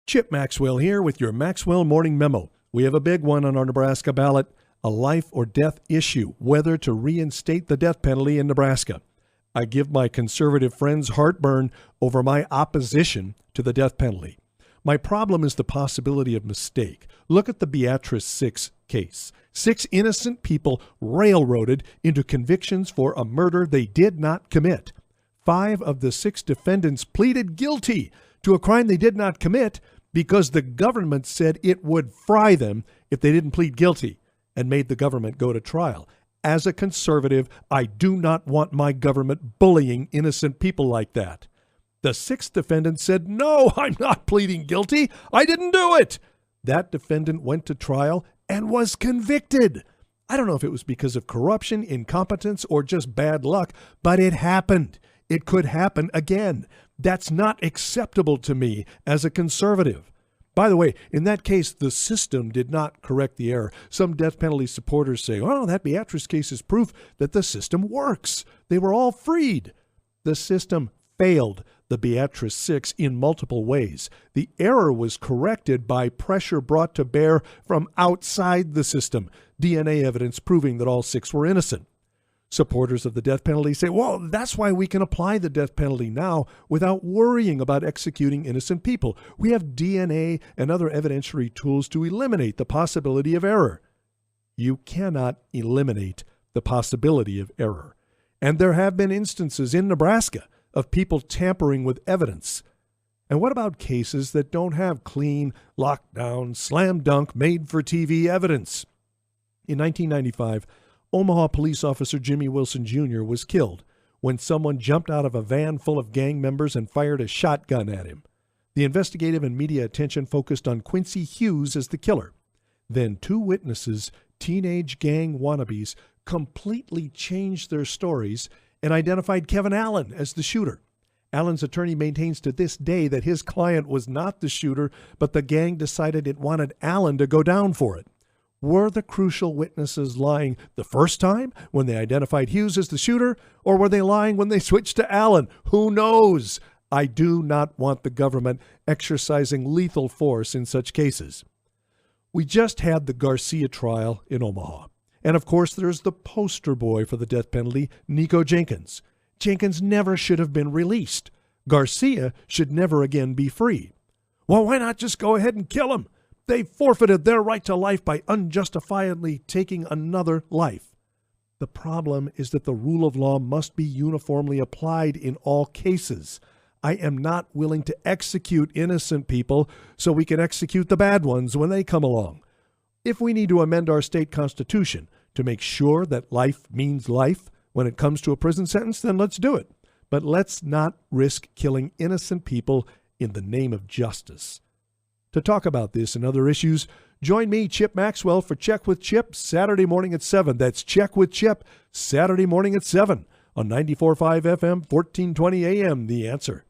Chip Maxwell here with your Maxwell Morning Memo. We have a big one on our Nebraska ballot, a life or death issue, whether to reinstate the death penalty in Nebraska. I give my conservative friends heartburn over my opposition to the death penalty. My problem is the possibility of mistake. Look at the Beatrice 6 case. 6 innocent people railroaded into convictions for a murder they did not commit. 5 of the 6 defendants pleaded guilty to a crime they did not commit because the government said it would fry them if they didn't plead guilty and made the government go to trial. As a conservative, I do not want my government bullying innocent people like that. The 6th defendant said, "No, I'm not pleading guilty. I didn't do it." That defendant went to trial and was convicted. I don't know if it was because of corruption, incompetence, or just bad luck, but it happened. It could happen again. That's not acceptable to me as a conservative. By the way, in that case, the system did not correct the error. Some death penalty supporters say, "Oh, that Beatrice case is proof that the system works. They were all freed." The system failed the Beatrice 6 in multiple ways. The error was corrected by pressure brought to bear from outside the system, DNA evidence proving that all 6 were innocent. Supporters of the death penalty say, well, that's why we can apply the death penalty now without worrying about executing innocent people. We have DNA and other evidentiary tools to eliminate the possibility of error. You cannot eliminate the possibility of error. And there have been instances in Nebraska of people tampering with evidence. And what about cases that don't have clean, lockdown, slam dunk, made-for-TV evidence? In 1995, Omaha police officer Jimmy Wilson Jr. was killed when someone jumped out of a van full of gang members and fired a shotgun at him. The investigative and media attention focused on Quincy Hughes as the killer. Then 2 witnesses, teenage gang wannabes, completely changed their stories and identified Kevin Allen as the shooter. Allen's attorney maintains to this day that his client was not the shooter, but the gang decided it wanted Allen to go down for it. Were the crucial witnesses lying the first time when they identified Hughes as the shooter, or were they lying when they switched to Allen? Who knows? I do not want the government exercising lethal force in such cases. We just had the Garcia trial in Omaha. And of course, there's the poster boy for the death penalty, Nico Jenkins. Jenkins never should have been released. Garcia should never again be free. Well, why not just go ahead and kill him? They forfeited their right to life by unjustifiably taking another life. The problem is that the rule of law must be uniformly applied in all cases. I am not willing to execute innocent people so we can execute the bad ones when they come along. If we need to amend our state constitution to make sure that life means life when it comes to a prison sentence, then let's do it. But let's not risk killing innocent people in the name of justice. To talk about this and other issues, join me, Chip Maxwell, for Check with Chip, Saturday morning at 7. That's Check with Chip, Saturday morning at 7 on 94.5 FM, 1420 AM, The Answer.